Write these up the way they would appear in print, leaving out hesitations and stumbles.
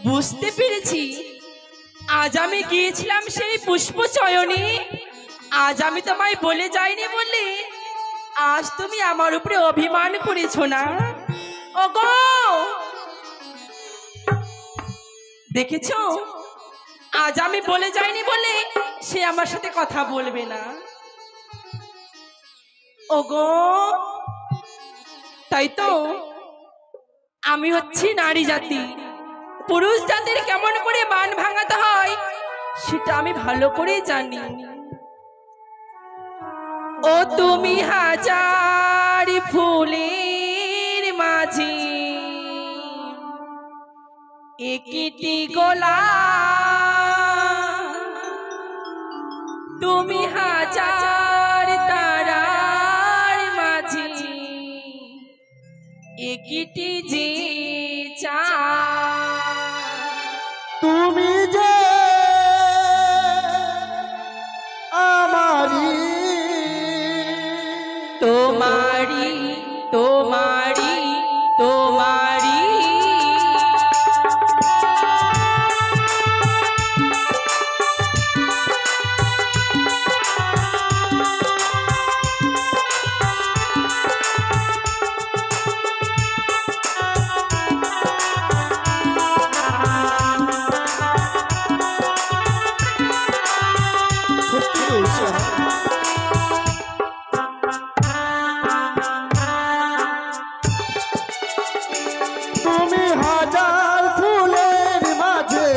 বুঝতে পেরেছি। আজ আমি গিয়েছিলাম সেই পুষ্প চয়নে, আজ আমি তোমায় বলে যাইনি বলে আজ তুমি আমার উপরে অভিমান করেছো না? ওগো, দেখেছো, আজ আমি বলে যাইনি বলে সে আমার সাথে কথা বলবে না। ওগো, তাই তো আমি হচ্ছি নারী জাতি, পুরুষ জাতির কেমন করে বান ভাঙাতে হয় সেটা আমি ভালো করে জানি। ও তুমি হাজার ফুলের মাঝে একটি গোলাপ, তুমি হাজার তারার মাঝে একটি যে তুমি যে আমারি, তোমারি তোমারি তোমারি তুমি হাজার ফুলের মাঝে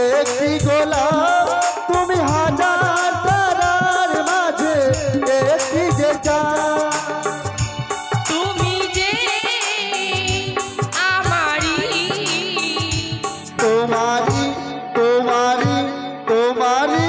একটি গোলাপ, তুমি হাজার তারার মাঝে একটি যে চাঁদ, তুমি যে আমারি, তোমারি তোমারি তোমারি।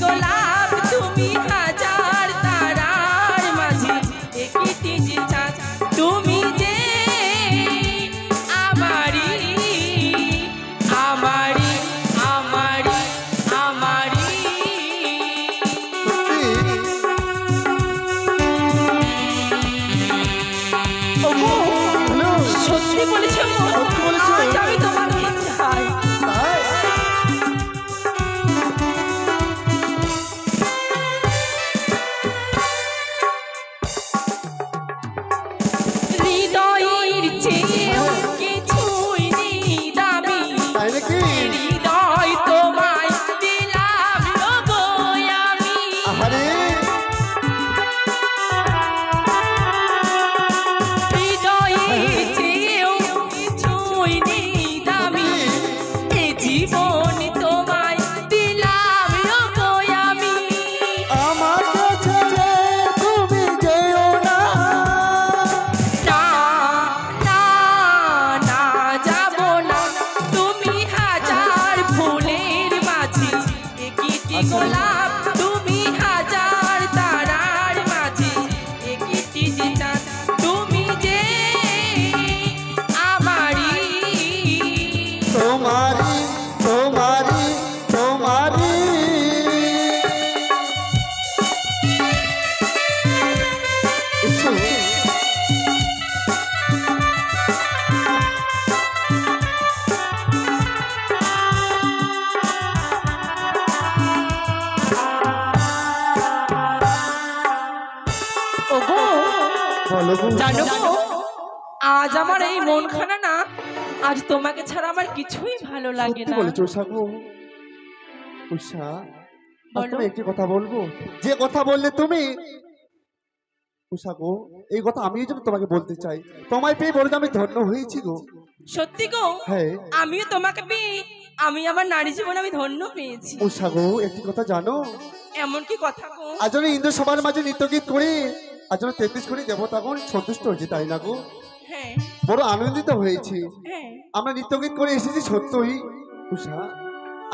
গোলাপ তুমি হাজার তারার মাঝে একটি যে চাঁদ, তুমি যে আমারি আমারি আমারি আমারি। সত্যি বলেছ, আজ আমি তোমাকে চাই। হৃদয় তোমায় দিলাম গো আমি, হৃদয়ের চেয়েও কিছুই নেই দামি, এ জীবন তোমায় দিলাম গো আমি। আমাকে ছেড়ে তুমি যেও না, না না না যাব না, তুমি হাজার ফুলের মাঝে একটি গোলাপ, তুমি হাজার তারার মাঝে একটি যে চাঁদ, তুমি যে আমারি তোমারি তোমারি তোমারি। ওগো, জানো গো, আজ আমার এই মনখানা না আজ তোমাকে ছাড়া আমার কিছুই ভালো লাগে সত্যি না। বলেছো উষা গো। উষা, আর বলো। তুমি একটি কথা বলবো, যে কথা বললে তুমি উষা গো, এই কথা আমি যেন তোমাকে বলতে চাই। তোমায় পেয়ে বলতে আমি ধন্য হয়েছি গো। সত্যি গো, হ্যাঁ আমিও তোমাকে পেয়ে আমি আমার নারী জীবন আমি ধন্য পেয়েছি। উষা গো, একটি কথা জানো, এমন কি কথা গো? আজ আমি ইন্দ্র সবার মাঝে নৃত্য গীত করি, আজ আমি 33 কোটি দেবতাগণ সন্তুষ্ট হয়েছে, তাই না গো? হ্যাঁ বড় আনন্দিত হয়েছি। হ্যাঁ। আমরা নৃত্য গীত করে এসেছি সত্যই উষা,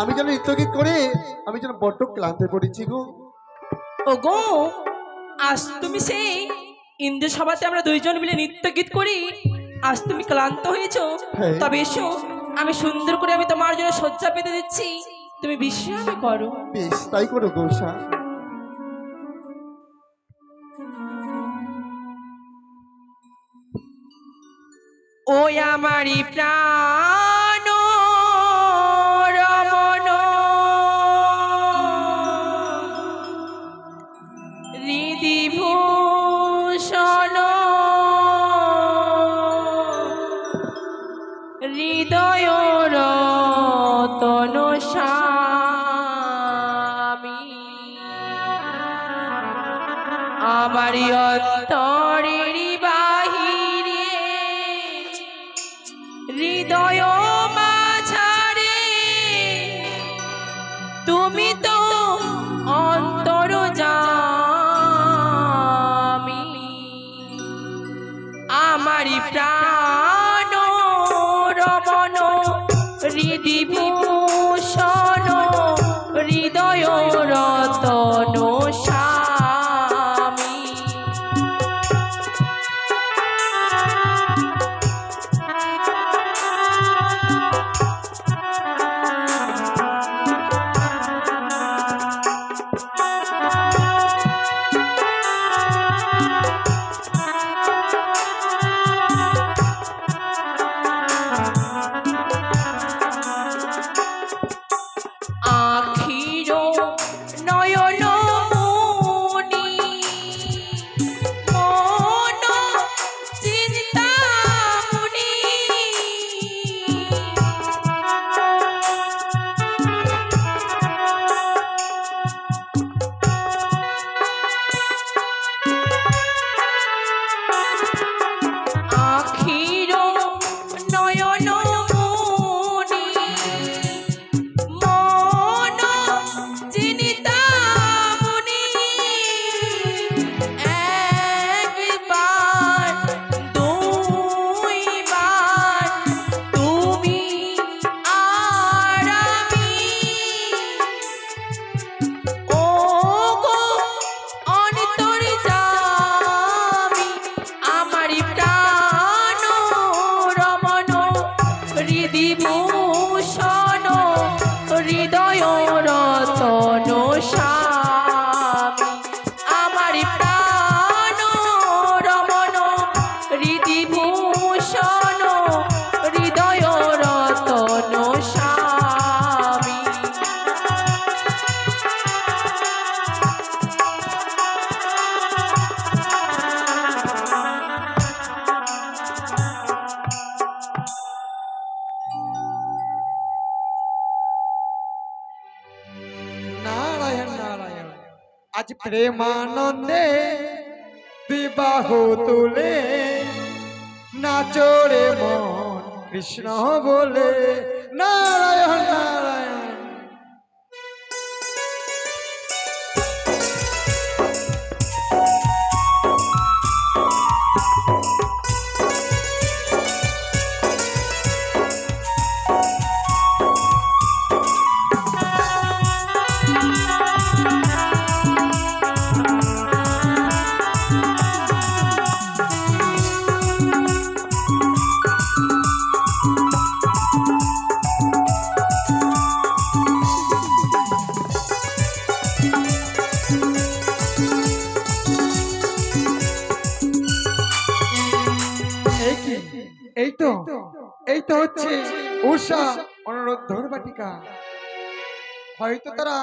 আমি যেন নৃত্য গীত করে আমি যেন বড্ড ক্লান্ত পড়েছি গো। ও গো, আজ তুমি সেই ইন্দ্র সভাতে আমরা দুইজন মিলে নৃত্য গীত করি, আজ তুমি ক্লান্ত হয়েছো। হ্যাঁ। তবে এসো, আমি সুন্দর করে আমি তোমার জন্য শয্যা পেতে দিচ্ছি, তুমি বিশ্রাম করো। বেশ তাই করো গো উষা। ও আমারি প্রাণ রমণ হৃদিভূষণ হৃদয় রতন স্বামী, আমারি অন্তরের বাহিরে হৃদয় মাঝারে তুমি তো অন্তর্যামী, আমারি প্রাণ রমণ হৃদিভূষণ হৃদয় রতন স্বামী। আখির নয়ন মনি মন চিন্তামণি, আখির নয়ন মনি মন চিন্তামণি, একবার দুইবার তুমি আর আমি, ও গো অন্তর্যামী, আমারি প্রাণ রমণ হৃদিভূষণ হৃদয় রতন স্বামী, আমারি প্রাণ রমণ হৃদিভূষণ হৃদয় রতন স্বামী। নারায়ণ নারায়ণ, আজ প্রেমানন্দে বিবাহ তুলে নাচরে মন কৃষ্ণ বলে। নারায়ণ নারায়ণ। এই তো হচ্ছে উষা অনুরোধর বাটিকা। হয়তো তারা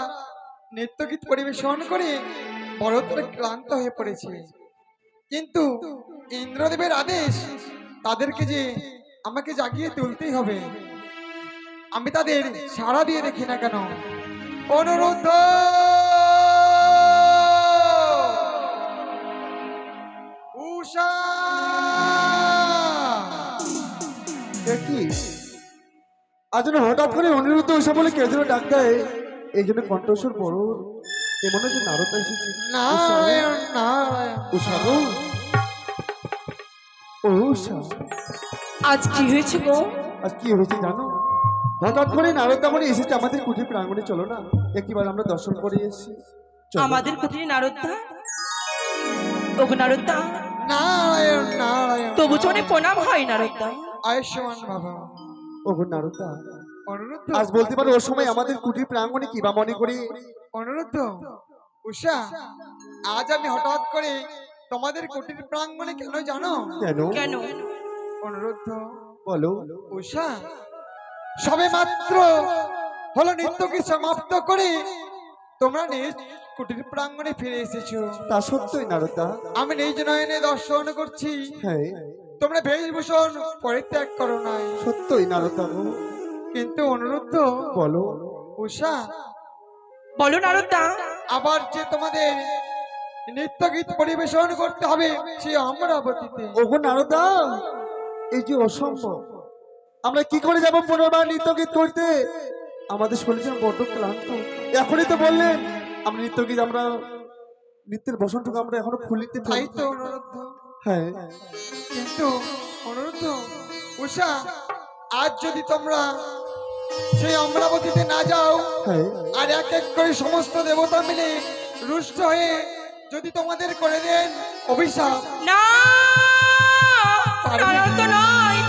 নৃত্য গীত পরিবেশন করে বড়তর ক্লান্ত হয়ে পড়েছে, কিন্তু ইন্দ্রদেবের আদেশ তাদেরকে যে আমাকে জাগিয়ে তুলতেই হবে। আমি তাদের সাড়া দিয়ে দেখি না কেন। অনুরোধ উষা, কি আজ যেন হঠাৎ করে অনিরুদ্ধ উষা বলে কে যেন ডাক দেয়, এই জন্য কণ্ঠস্বর বড় এমন যে নারদ এসেছে। নারায়ণ নারায়ণ। উষা গো, ও উষা, আজ কি হয়েছে গো? আজ কি হয়েছে জানো? হঠাৎ করে নারদ তেমন এসেছে আমাদের কুটির প্রাঙ্গণে, চলো না একবার আমরা দর্শন করে এসেছি। আমাদের কুটিরে নারদা? ওগো নারদা, নারায়ণ নারায়ণ। তবু চরণে প্রণাম হয় নারদা। আয়ুষ্মান বাবা। ওগো নারদা, অনুরোধ আজ বলতে পারো ও সময় আমাদের কুটির প্রাঙ্গণে কি বা মনে করি? অনুরোধ উষা, আজ আমি হঠাৎ করে তোমাদের কুটির প্রাঙ্গণে কেন জানো? কেন? কেন? অনুরোধ বলো। উষা, সবে মাত্র হলো নৃত্যকে সমাপ্ত করে তোমরা নিজ কুটির প্রাঙ্গণে ফিরে এসেছো। তা সত্যই নারদা। আমি নিজ নয়নে দর্শন করছি হ্যাঁ, তোমরা বেশভূষণ পরিত্যাগ করো নাই। সত্যই নারদা গো। কিন্তু অনুরোধ বলো। উষা, বলো নারদা। আবার যে তোমাদের নৃত্য গীত পরিবেশন করতে হবে সেই অমরাবতীতে। ওগো নারদা, এই যে অসম্ভব, আমরা কি করে যাব পুনর্বার নৃত্য গীত করতে? আমাদের শরীর যেন বড্ড ক্লান্ত। এখনই তো বললেন আমরা নৃত্য গীত, আমরা নৃত্যের বসনটুকু আমরা এখনো ফুলিতে তাই পাই। তো অনুরোধ। হ্যাঁ, কিন্তু অনুরোধ উষা, আজ যদি তোমরা সেই অমরাবতীতে না যাও হ্যাঁ, আর এক এক করে সমস্ত দেবতা মিলে রুষ্ট হয়ে যদি তোমাদের করে দেন অভিশাপ। না, নারদ নয়।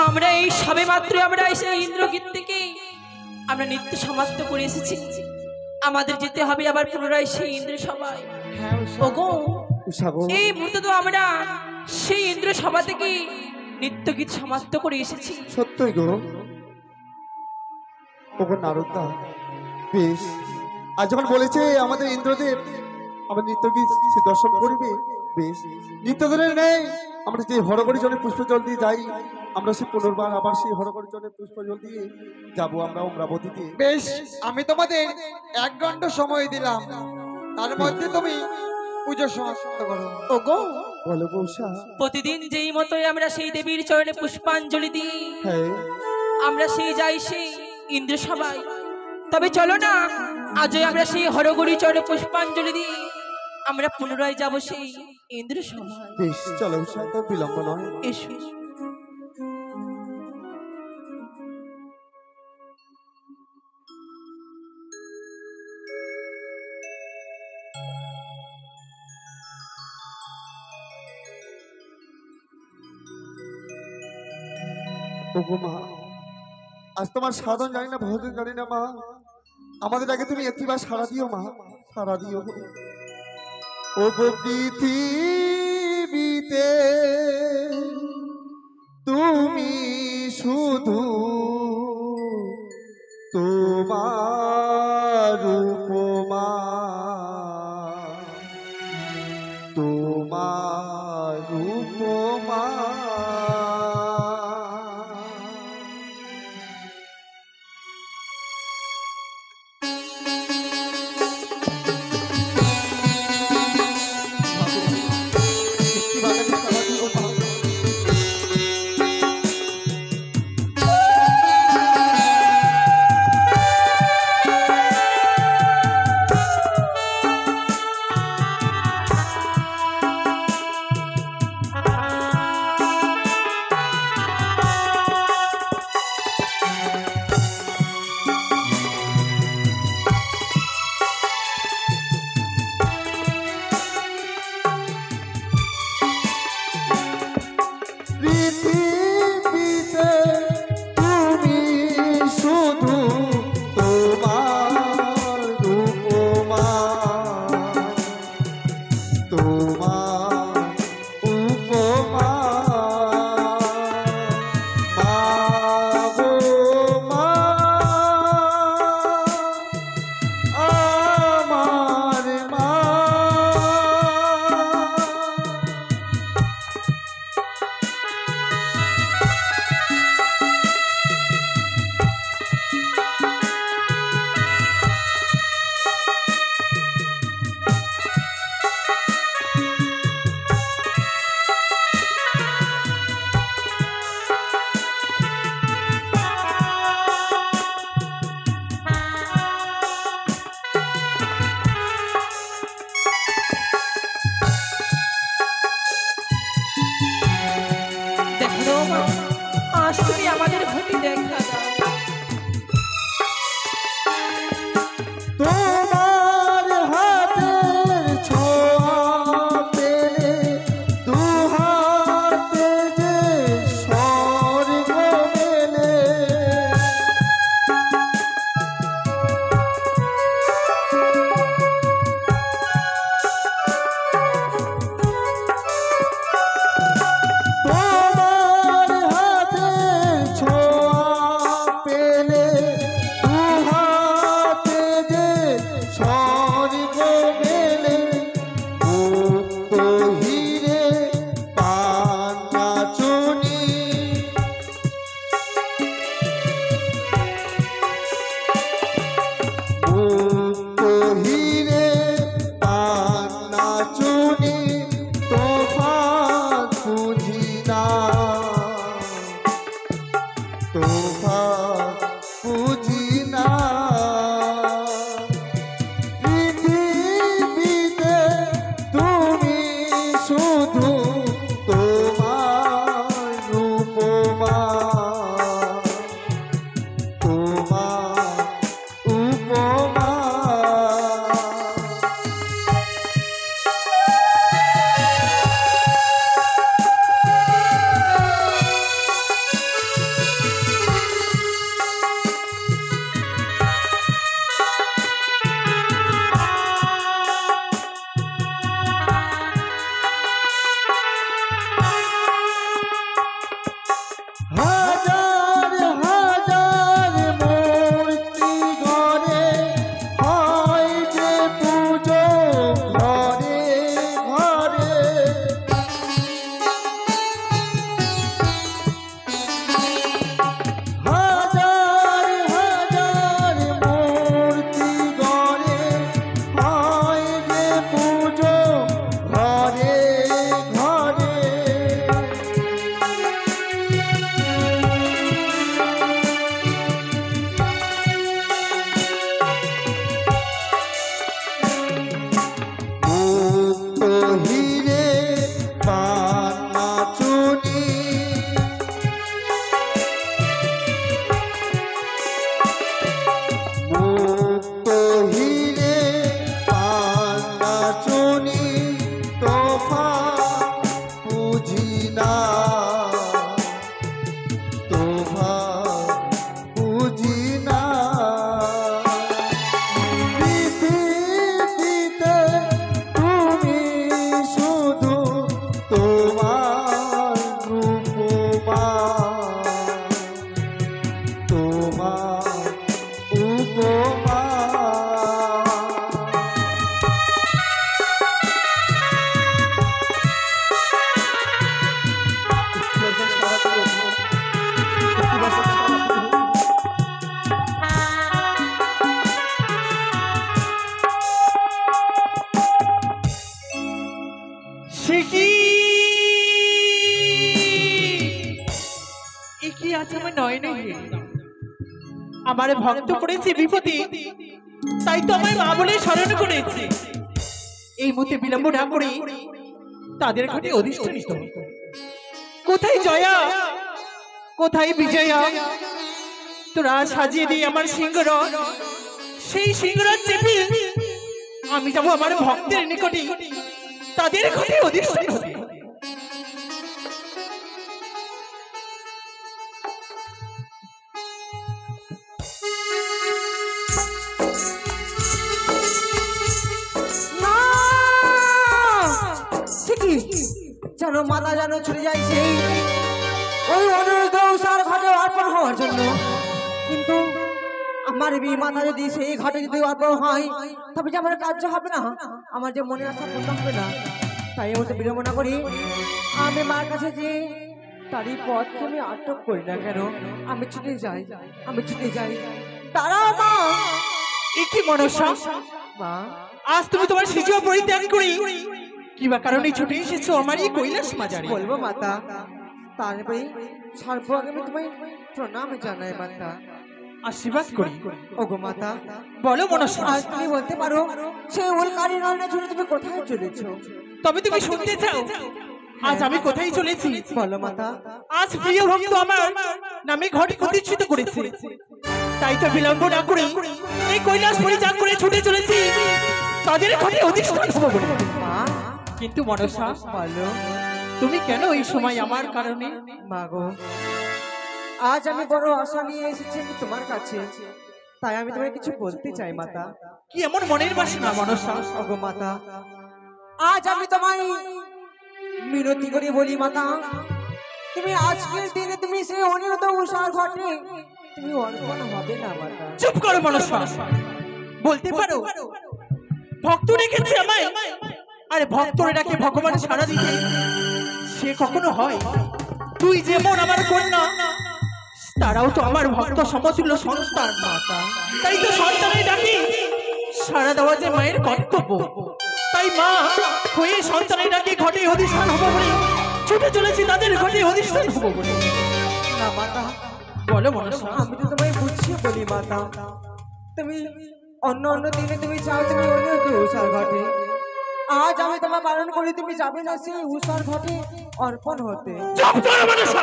আমরা এই সবে মাত্র আমরা এসে ইন্দ্রগীত থেকে আমরা নৃত্য সমাপ্ত করে এসেছি। আমাদের যেতে হবে আবার পুনরায় সেই ইন্দ্র সভায়। হ্যাঁ উষা। ওগো, উষা গো, এই মুহূর্তে তো আমরা সেই ইন্দ্র সভা থেকে নৃত্য গীত সমাপ্ত করে এসেছি। সত্যই গো। ওগো নারদা, বেশ, আজ যখন বলেছে আমাদের ইন্দ্রদেব আমার নৃত্য গীত সে দর্শন করবে, বেশ, নিত্যদিনের নেই আমরা যে হরগড়ি জলে পুষ্প জল দিয়ে যাই, আমরা সে পুনর্বার আবার সেই হরগড়ি জলে পুষ্প জল দিয়ে যাবো আমরা অমরাবতীতে। বেশ, আমি তোমাদের 1 ঘন্টা সময় দিলাম, তার মধ্যে তুমি পুজো সমাপ্ত করো। ওগো, বলো গো উষা। প্রতিদিন যেই মতোই আমরা সেই দেবীর চরণে পুষ্পাঞ্জলি দিই, হ্যাঁ, আমরা সেই যাই সেই ইন্দ্র সভায়। তবে চলো না, আজও আমরা সেই হরগড়ি চরণে পুষ্পাঞ্জলি দিই, আমরা পুনরায় যাব সেই ইন্দ্র সভায়। বেশ, চলো উষা, তোর বিলম্ব নয়। এসো। ওগো মা, আজ তোমার সাধন জানি না ভজন জানি না মা, আমাদের আগে তুমি একটিবার সাড়া দিও মা, সাড়া দিও। ওগো পৃথিবীতে তুমি শুধু তোমার উপমা, তোমার উপমা। তোফা বুঝি না পৃথিবীতে তুমি শুধু তোমার উপমা তোমার উপমা হাজার হাজার মূর্তি ঘরে হয় যে পুজো ঘরে ঘরে হাজার হাজার মূর্তি ঘরে হয় যে পুজো ঘরে ঘরে মুক্ত হিরে পান্না চুনি মুক্ত হিরে পান্না চুনি তোফা বুঝি না তোফা বুঝি না পৃথিবীতে তুমি শুধু তোমার উপমা তোমার উপমা সে কি এ কি আছে আমার নয়নে আমার ভক্ত করেছে বিপদে, তাই তো আমার মা বলে স্মরণ করেছে। এই মতে বিলম্ব না করে তাদের ঘাটে অধিষ্ঠিত। কোথায় জয়া, কোথায় বিজয়া? তোরা সাজিয়ে দিয়ে আমার সিংহরথ, সেই সিংহরথ চেপে আমি যাবো আমার ভক্তের নিকটে, তাদের ঘাটে অধিষ্ঠিত হতে। যেন মাতা যেন চলে যায় সেই ওই অনুরোধ উষার ঘাটে অর্পণ হওয়ার জন্য, কিন্তু আমার বি মাতা যদি সেই ঘাটে যদি অর্পণ হয় তবে যে আমার কার্য হবে না, আমার যে মনে আশা পূর্ণ হবে না। তাই ওতে বিলম্ব না করি আমি মার কাছে যে তারই পথকে আমি আটক করি না কেন, আমি ছুটে যাই, আমি ছুটে যাই। দাঁড়াও মা। এ কি মনসা, মা আজ তুমি তোমার শিশু পরিত্যাগ করি কিবা কারণে ছুটে এসেছো আমার এই কৈলাস মাজারে? বলবো মাতা, তারপরে সর্বআগে আমি তোমায় প্রণাম জানাই মাতা, আশীর্বাদ করি। ওগো মাতা বলো মনসা, আজ তুমি বলতে পারো সেই উল্কারি নয়নের জন্য তুমি কোথায় চলেছো? তবে তুমি শুনতে চাও আজ আমি কোথায় চলেছি? বলো মাতা। আজ প্রিয় ভক্ত আমার নামে ঘট প্রতিষ্ঠিত করেছে, তাই তো বিলম্ব না করে এই কৈলাস পরিত্যাগ করে ছুটে চলেছি তাদের ঘরে অধিষ্ঠান হবো বলে। মা কিন্তু মনসা বলো তুমি কেন এই সময় আমার কারণে? মাগো আজ আমি বড় আশা নিয়ে এসেছি আমি তোমার কাছে, তাই আমি তোমায় কিছু বলতে চাই মাতা। কি এমন মনের বাসনা মনসা? ওগো মাতা আজ আমি তোমায় মিনতি করে বলি মাতা, তুমি আজকের দিনে তুমি সেই অনিয়ত উষার ঘটে তুমি অর্পণ হবে না মাতা। চুপ করো মনসা, বলতে পারো ভক্ত রেখেছে আমায়, আরে ভক্তরে ডাকে ভগবান সাড়া দিতে সে কখনো হয়? তুই যেমন আমার কন্যা তারাও তো আমার ভক্ত সমতুল্য সন্তান মাতা, তাই তো সন্তানের ডাকে সাড়া দেওয়া যে মায়ের কর্তব্য। তাই মা হয়ে সন্তানের ডাকে ঘটে অধিষ্ঠান হবো বলে ছুটে চলেছি তাদের ঘটে অধিষ্ঠান হবো বলে। না মাতা বলো মনসা। আমি তো তোমায় বুঝিয়ে বলি মাতা, তুমি অন্য অন্য দিনে তুমি চাও তুমি অন্য উষার ঘাটে, আজ আমি তোমার পালন করি তুমি যাবে না সেই উষার ঘাটে অর্পণ হতে। চুপ করো মনসা,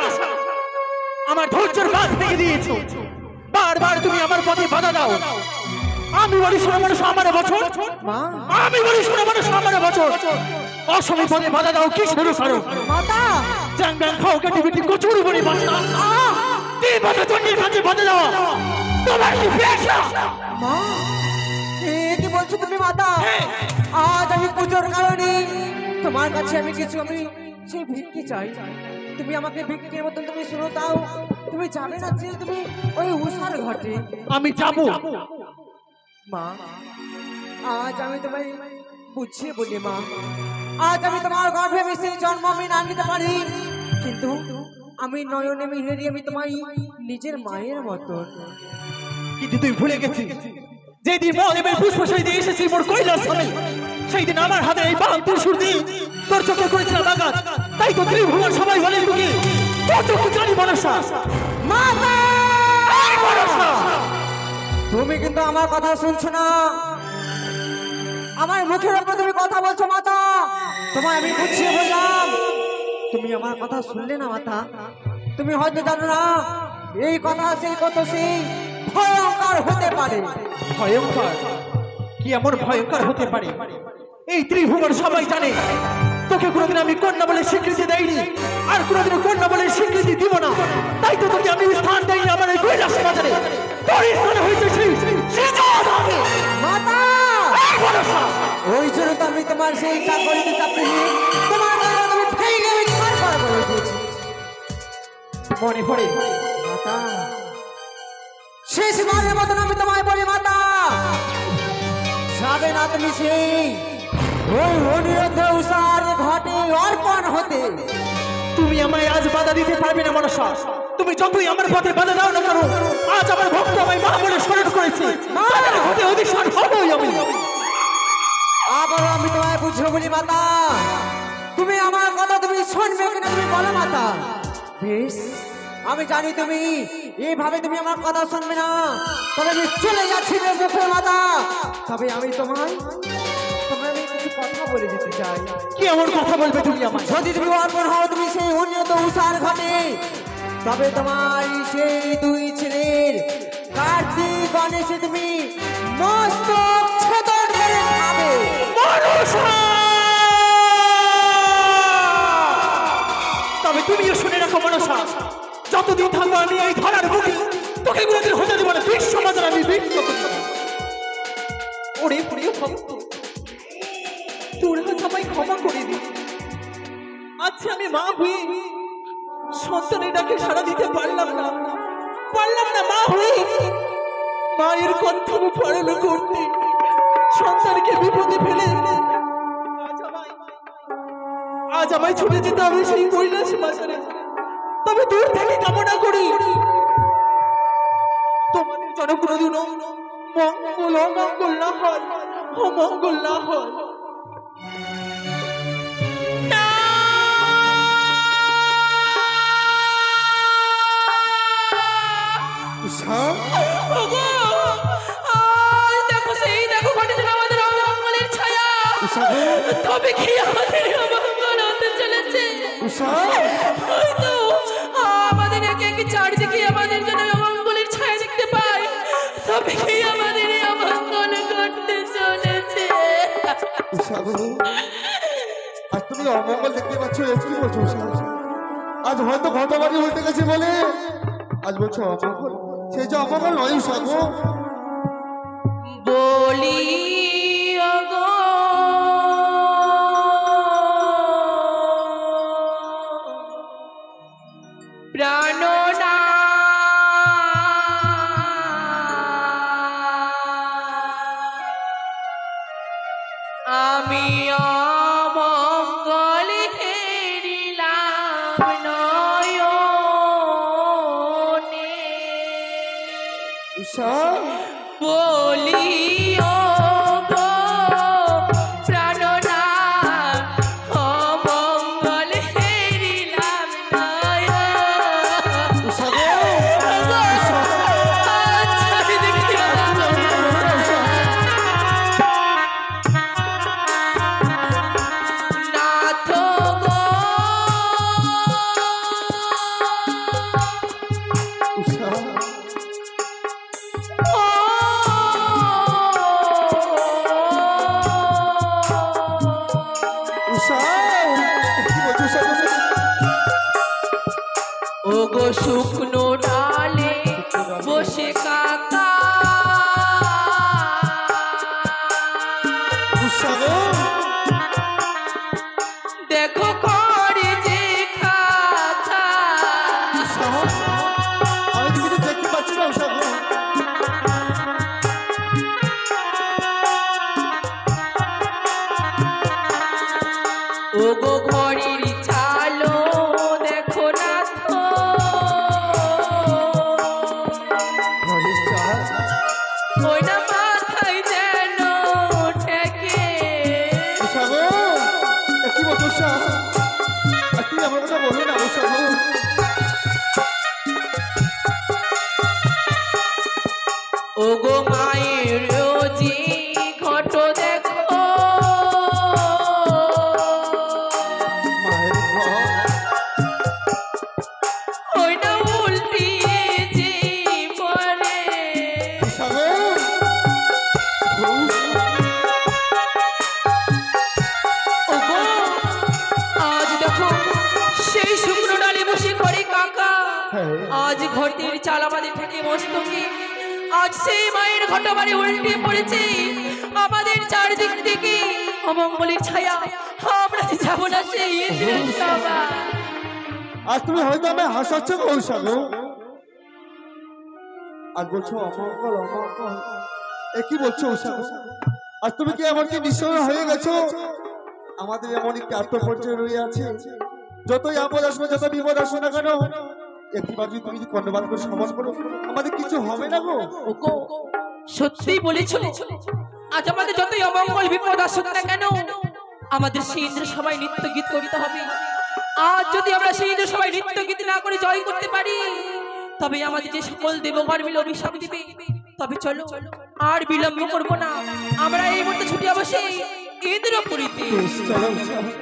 আমার ধৈর্যের বাঁধ ভেঙে দিয়েছো। বারবার তুমি আমার পথে বাধা দাও। আমি বলি শোনো মনসা আমার বছর, মা আমি বলি শোনো মনসা আমার বছর। অসময় পথে বাধা দাও কি শুরু করো? মাতা চ্যাং ব্যাং খাও কেটিভিটি কচুর বলি বাচ্চা। তুই বাধা তন্ডির কাছে বাধা দাও তোমার কি পেশা? মা কি বলছো তুমি মাতা? আজ আমি পুজোর কারণে তোমার কাছে আমি কিছু আমি সেই ভিক্ষি চাই, তুমি আমাকে ভিক্ষির মতন তুমি শুনো দাও। তুমি যাবে না যে তুমি ওই উষার ঘাটে। আমি যাবো। মা আজ আমি তোমায় বুঝিয়ে বলি মা, আজ আমি তোমার গর্ভে মিশে জন্ম আমি না নিতে পারি, কিন্তু আমি নয়নে মিহিরি আমি তোমায় নিজের মায়ের মতন। কিন্তু তুই ভুলে গেছিস যেদিন মহাদেবের পুষ্পশালী দিয়ে এসেছি মোর কৈলাস ধামে, সেই দিন আমার হাতে এই বাম ত্রিশূল দিয়ে তোর চোখে করেছিলাম আঘাত। তাই তো ত্রিভুবন সবাই বলে তুমি তোর চোখ জানি মনসা। মাতা এই মনসা, তুমি কিন্তু আমার কথা শুনছো না, আমার মুখের উপর তুমি কথা বলছো মাতা। তোমায় আমি বুঝিয়ে বললাম, তুমি আমার কথা শুনলে না মাতা। তুমি হয়তো জানো না এই কথা সেই কত সেই ভয়ঙ্কর হতে পারে। ভয়ঙ্কর? কি এমন ভয়ঙ্কর হতে পারে? এই ত্রিভুবন সবাই জানে তোকে কোনোদিন আমি কন্যা বলে স্বীকৃতি দেয়নি, আর কোনোদিন কন্যা বলে স্বীকৃতি দিব না। তাই তো তোকে আমি স্থান দেয়নি আমার এই কৈলাস বাজারে। তোর স্থান হয়েছে সেই ধামে। মাতা এই মনসা, ওই জন্য তো আমি তোমার সেই চাকরিতে চাকরি নিয়ে তোমার দ্বারা তুমি ভেঙে আমি ছাড় করে দিয়েছি। মনে পড়ে মাতা শেষবারের মতন আমি তোমায় বলি মাতা, যাবে না তুমি সেই ওই অনিরুদ্ধ উষার ঘাটে অর্পণ হতে। তুমি আমায় আজ বাধা দিতে পারবে না মনসা। তুমি যতই আমার পথে বাধা দাও না করো, আজ আমার ভক্ত আমায় মা বলে স্মরণ করেছে, তাদের হতে অধিষ্ঠান হবই আমি। আবার আমি তোমায় বুঝবো বলি মাতা, তুমি আমার কথা তুমি শুনবে কিনা তুমি বলো মাতা। বেশ আমি জানি তুমি এইভাবে তুমি আমার কথা শুনবে না, তবে আমি চলে যাচ্ছি মুখে মাতা। তবে আমি তোমায় আমি কিছু কথা বলে যেতে চাই। কি এমন কথা বলবে তুমি আমায়? যদি তুমি অর্পণ হও তুমি সেই উন্নত উষার ঘাটে, তবে তোমার সেই দুই ছেলের কার্তিক গণেশে তুমি মস্তক ছেদন করে খাবে। তবে তুমিও শুনে রাখো মনসা, যতদিন থাকবো আমি এই ধরার বুকে তোকে কোনোদিন হতে দেবো না। বিশ্ব বাজার আমি বিক্রি করবো না। ওরে প্রিয় ভক্ত, তোর কাছে আমায় ক্ষমা করে দিই। আচ্ছা আমি মা হয়ে সন্তানের ডাকে সাড়া দিতে পারলাম না মা হয়ে মায়ের কর্তব্য পালন করতে সন্তানকে বিপদে ফেলে আজ আমায় ছুটে যেতে হবে সেই কৈলাস বাজারে। তবে দূর থেকে কামনা করি তোমাদের যেন কোনোদিনও মঙ্গল অমঙ্গল না হয়, অমঙ্গল না হয়। দেখো সেই দেখো ঘটেছে আমাদের অমঙ্গলের ছায়া। তবে কি আমাদের অমঙ্গল হতে চলেছে? হয়তো আমাদের একে একে চারিদিকে আমাদের যেন অমঙ্গলের ছায়া দেখতে পাই। তবে কি আমাদের এই অমঙ্গল ঘটতে চলেছে? আজ তুমি অমঙ্গল দেখতে পাচ্ছ, কি বলছো? আজ হয়তো ঘটবাড়ি উল্টে গেছে বলে আজ বলছো অমঙ্গল। সেই যে অমঙ্গল নয় সাগো। বলি ওগো প্রাণনা আমি অমঙ্গল হেরিলাম নয়নে। বলি ওগো প্রাণনা অমঙ্গল হেরিলাম নয়নে। শুকনো ডালে বসে কাকা দেখো করে যে খাতা আমি তো কিছু দেখতে পাচ্ছি না উষাগো। ওগো ঘরের চালো দেখো না তো ঘরের চাল? ওই না মাথায় যেন ঠেকে উষাগো, এ কি বলছো উষা? আর তুই আমার কথা বলো না উষাগো। ওগো মায়ের রোজি ঘট দেখো মায়ের ঘর? ওই না উল্টিয়ে যে পড়ে উষাগো, ওগো আজ দেখো সেই শুকনো ডালে বসে করে কাকা হ্যাঁ। আজ ঘরটির চাল আমাদের থেকে মস্তকে আজ সেই মায়ের ঘটবারে উল্টে পড়েছে আমাদের চারদিক থেকে অমঙ্গলের ছায়া আমরা যে যাবো না সেই ইন্দ্রের সভা আজ তুমি হয়তো আমি হাসাচ্ছ গো উষাগো। আর বলছো অমঙ্গল অমঙ্গল, এ কি বলছো উষাগো? আজ তুমি কি এমনকি নিঃস্ব হয়ে গেছো? আমাদের এমন একটি আত্মপরিচয় রয়ে আছে, যতই আপদ আসবে যত বিপদ আসবে না কেন, একটিবার যদি তুমি কর্ণপাত করে সমান করো আমাদের কিছু হবে না গো। ওগো সত্যি বলেছো আজ আমাদের যতই অমঙ্গল বিপদ আসুক না কেন আমাদের সেই ইন্দ্র সবাই নৃত্য গীত করতে হবে। আজ যদি আমরা সেই ইন্দ্র সবাই নৃত্য গীত না করে জয় করতে পারি তবে আমাদের যে সকল দেবগণ মিলে অভিশাপ দিবে। তবে চলো আর বিলম্ব করবো না, আমরা এই মুহূর্তে ছুটি অবশ্যই ইন্দ্রপুরীতে। বেশ, চলো উষাগো।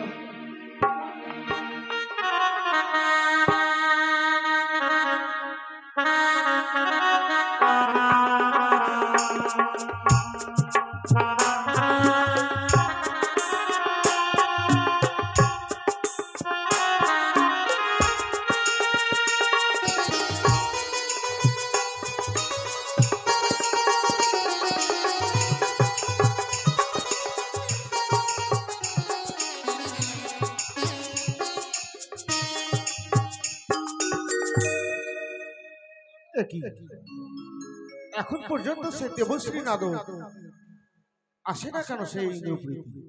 এখন পর্যন্ত সে দেবশ্রী নাদক আসে না কেন সেই ইন্দ্রপুরীতে?